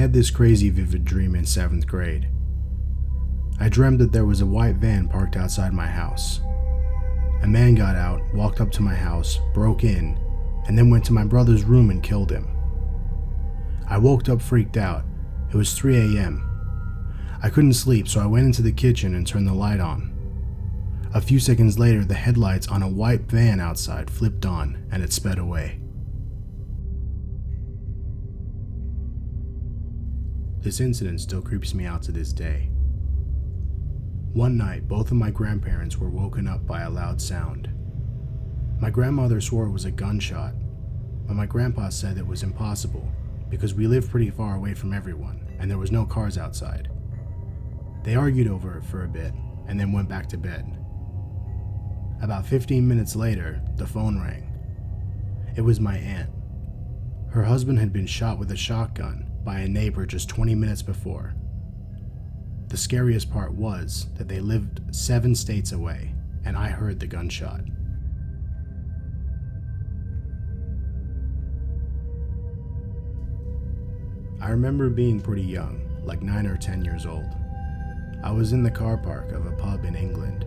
had this crazy vivid dream in 7th grade. I dreamt that there was a white van parked outside my house. A man got out, walked up to my house, broke in, and then went to my brother's room and killed him. I woke up freaked out. It was 3 a.m. I couldn't sleep, so I went into the kitchen and turned the light on. A few seconds later, the headlights on a white van outside flipped on and it sped away. This incident still creeps me out to this day. One night, both of my grandparents were woken up by a loud sound. My grandmother swore it was a gunshot, but my grandpa said it was impossible because we lived pretty far away from everyone and there was no cars outside. They argued over it for a bit and then went back to bed. About 15 minutes later, the phone rang. It was my aunt. Her husband had been shot with a shotgun by a neighbor just 20 minutes before. The scariest part was that they lived 7 states away, and I heard the gunshot. I remember being pretty young, like 9 or 10 years old. I was in the car park of a pub in England.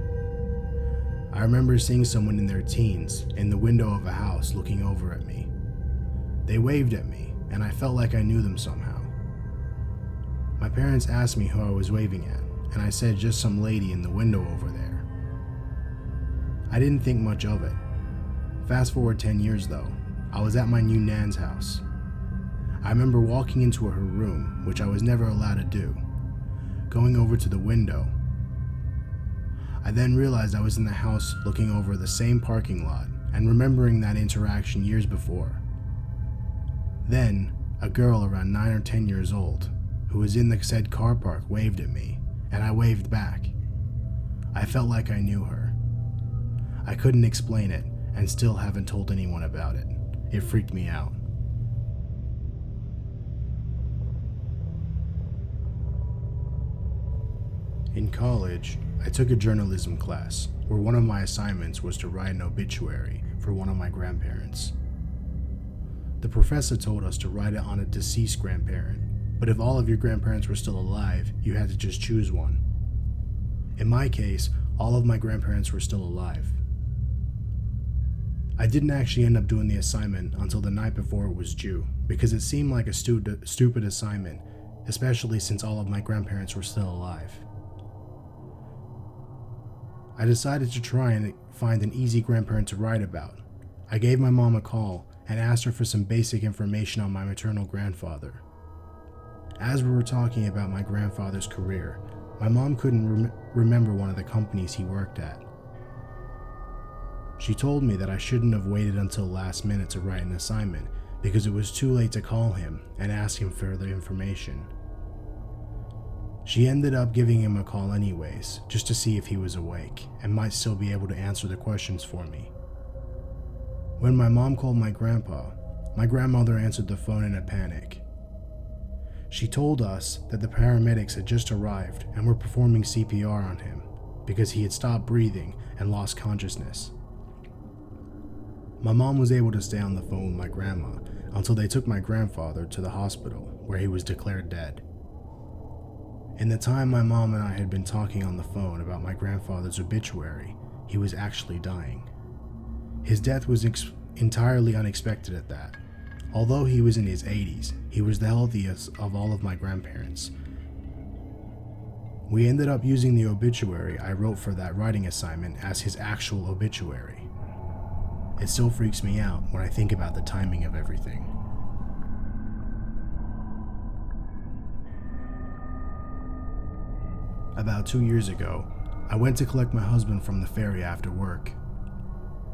I remember seeing someone in their teens in the window of a house looking over at me. They waved at me, and I felt like I knew them somehow. My parents asked me who I was waving at, and I said just some lady in the window over there. I didn't think much of it. Fast forward 10 years though, I was at my new nan's house. I remember walking into her room, which I was never allowed to do, going over to the window. I then realized I was in the house looking over the same parking lot and remembering that interaction years before. Then, a girl around 9 or 10 years old, who was in the said car park, waved at me, and I waved back. I felt like I knew her. I couldn't explain it, and still haven't told anyone about it. It freaked me out. In college, I took a journalism class where one of my assignments was to write an obituary for one of my grandparents. The professor told us to write it on a deceased grandparent, but if all of your grandparents were still alive, you had to just choose one. In my case, all of my grandparents were still alive. I didn't actually end up doing the assignment until the night before it was due, because it seemed like a stupid assignment, especially since all of my grandparents were still alive. I decided to try and find an easy grandparent to write about. I gave my mom a call and asked her for some basic information on my maternal grandfather. As we were talking about my grandfather's career, my mom couldn't remember one of the companies he worked at. She told me that I shouldn't have waited until last minute to write an assignment because it was too late to call him and ask him further information. She ended up giving him a call anyways, just to see if he was awake and might still be able to answer the questions for me. When my mom called my grandpa, my grandmother answered the phone in a panic. She told us that the paramedics had just arrived and were performing CPR on him because he had stopped breathing and lost consciousness. My mom was able to stay on the phone with my grandma until they took my grandfather to the hospital where he was declared dead. In the time my mom and I had been talking on the phone about my grandfather's obituary, he was actually dying. His death was entirely unexpected at that. Although he was in his 80s, he was the healthiest of all of my grandparents. We ended up using the obituary I wrote for that writing assignment as his actual obituary. It still freaks me out when I think about the timing of everything. About 2 years ago, I went to collect my husband from the ferry after work.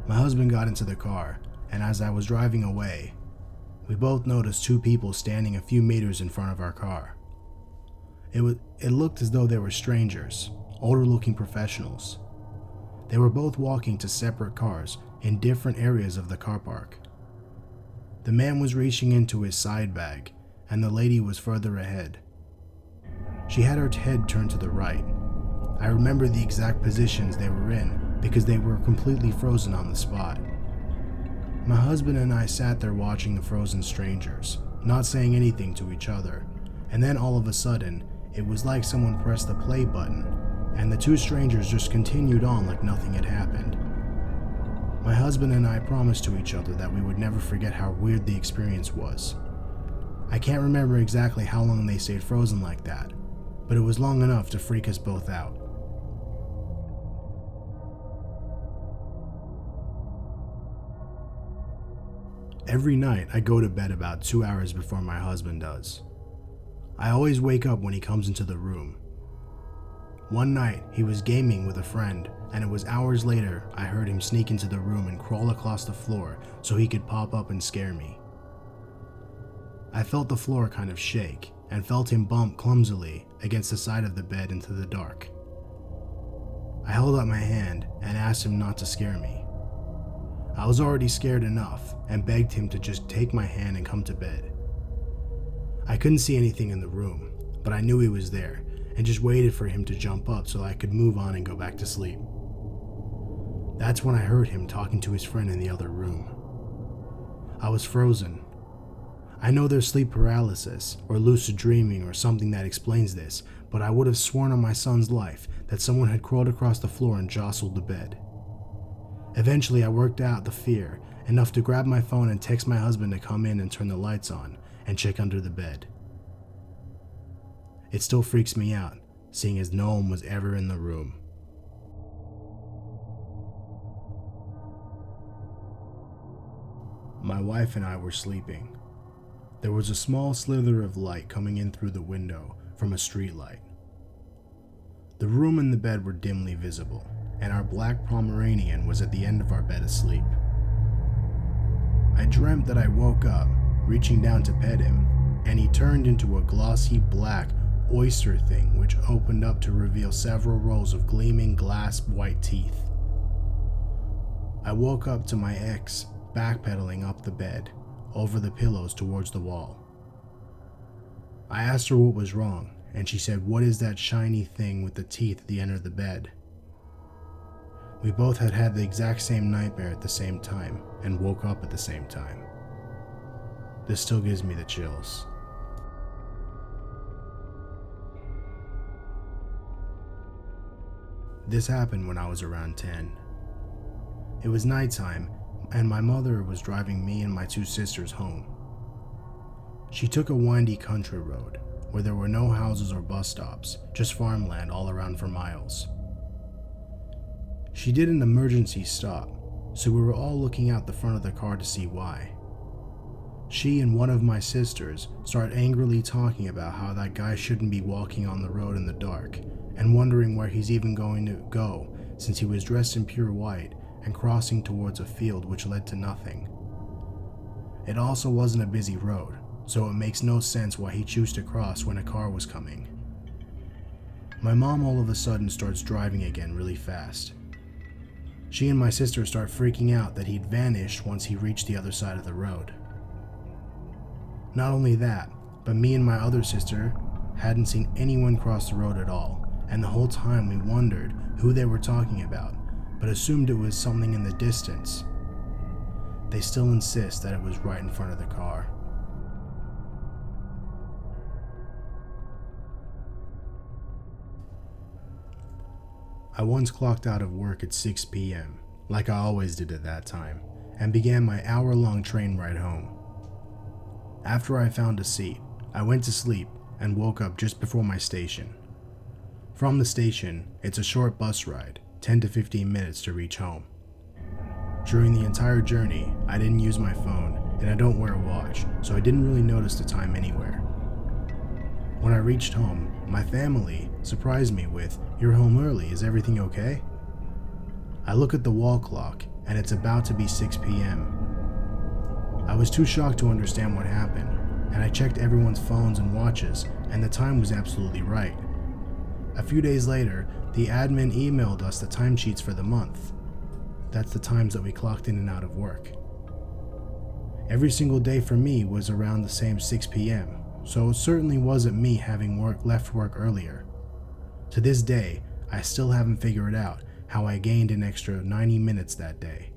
My husband got into the car, and as I was driving away, we both noticed 2 people standing a few meters in front of our car. It looked as though they were strangers, older-looking professionals. They were both walking to separate cars in different areas of the car park. The man was reaching into his side bag, and the lady was further ahead. She had her head turned to the right. I remember the exact positions they were in because they were completely frozen on the spot. My husband and I sat there watching the frozen strangers, not saying anything to each other, And then all of a sudden, it was like someone pressed the play button, and the two strangers just continued on like nothing had happened. My husband and I promised to each other that we would never forget how weird the experience was. I can't remember exactly how long they stayed frozen like that, but it was long enough to freak us both out. Every night, I go to bed about 2 hours before my husband does. I always wake up when he comes into the room. One night, he was gaming with a friend, and it was hours later I heard him sneak into the room and crawl across the floor so he could pop up and scare me. I felt the floor kind of shake and felt him bump clumsily against the side of the bed into the dark. I held out my hand and asked him not to scare me. I was already scared enough and begged him to just take my hand and come to bed. I couldn't see anything in the room, but I knew he was there and just waited for him to jump up so I could move on and go back to sleep. That's when I heard him talking to his friend in the other room. I was frozen. I know there's sleep paralysis or lucid dreaming or something that explains this, but I would have sworn on my son's life that someone had crawled across the floor and jostled the bed. Eventually, I worked out the fear enough to grab my phone and text my husband to come in and turn the lights on and check under the bed. It still freaks me out, seeing as no one was ever in the room. My wife and I were sleeping. There was a small slither of light coming in through the window from a street light. The room and the bed were dimly visible, and our black Pomeranian was at the end of our bed asleep. I dreamt that I woke up, reaching down to pet him, and he turned into a glossy black oyster thing which opened up to reveal several rows of gleaming glass white teeth. I woke up to my ex backpedaling up the bed, over the pillows towards the wall. I asked her what was wrong, and she said, "What is that shiny thing with the teeth at the end of the bed?" We both had had the exact same nightmare at the same time, and woke up at the same time. This still gives me the chills. This happened when I was around 10. It was nighttime, and my mother was driving me and my two sisters home. She took a windy country road where there were no houses or bus stops, just farmland all around for miles. She did an emergency stop, so we were all looking out the front of the car to see why. She and one of my sisters started angrily talking about how that guy shouldn't be walking on the road in the dark, and wondering where he's even going to go since he was dressed in pure white and crossing towards a field which led to nothing. It also wasn't a busy road, so it makes no sense why he chose to cross when a car was coming. My mom all of a sudden starts driving again really fast. She and my sister start freaking out that he'd vanished once he reached the other side of the road. Not only that, but me and my other sister hadn't seen anyone cross the road at all, and the whole time we wondered who they were talking about, but assumed it was something in the distance. They still insist that it was right in front of the car. I once clocked out of work at 6 p.m., like I always did at that time, and began my hour-long train ride home. After I found a seat, I went to sleep and woke up just before my station. From the station, it's a short bus ride, 10 to 15 minutes to reach home. During the entire journey, I didn't use my phone, and I don't wear a watch, so I didn't really notice the time anywhere. When I reached home, my family surprised me with, "You're home early, is everything okay?" I look at the wall clock, and it's about to be 6 p.m. I was too shocked to understand what happened, and I checked everyone's phones and watches, and the time was absolutely right. A few days later, the admin emailed us the timesheets for the month. That's the times that we clocked in and out of work. Every single day for me was around the same 6 p.m., so it certainly wasn't me having left work earlier. To this day, I still haven't figured out how I gained an extra 90 minutes that day.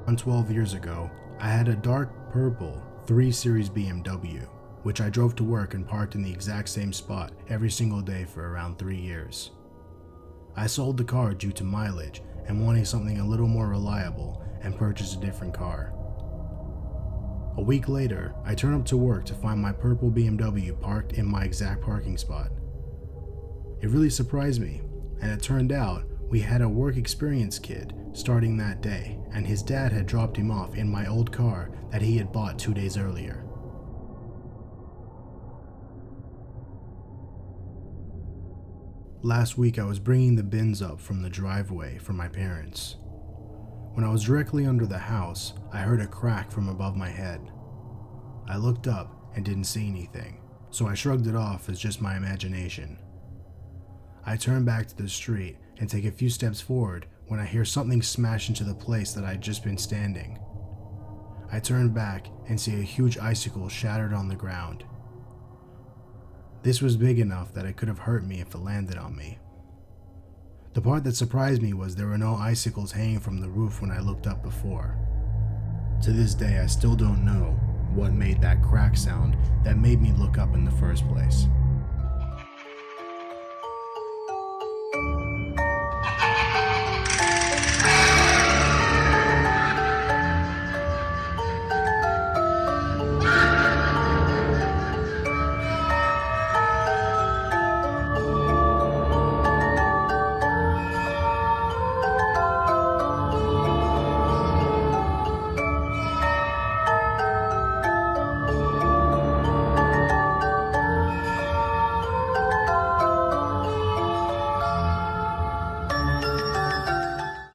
Around 12 years ago, I had a dark purple 3 Series BMW, which I drove to work and parked in the exact same spot every single day for around 3 years. I sold the car due to mileage and wanting something a little more reliable and purchased a different car. A week later, I turned up to work to find my purple BMW parked in my exact parking spot. It really surprised me, and it turned out we had a work experience kid starting that day, and his dad had dropped him off in my old car that he had bought 2 days earlier. Last week I was bringing the bins up from the driveway for my parents. When I was directly under the house, I heard a crack from above my head. I looked up and didn't see anything, so I shrugged it off as just my imagination. I turn back to the street and take a few steps forward when I hear something smash into the place that I'd just been standing. I turn back and see a huge icicle shattered on the ground. This was big enough that it could have hurt me if it landed on me. The part that surprised me was there were no icicles hanging from the roof when I looked up before. To this day, I still don't know what made that crack sound that made me look up in the first place.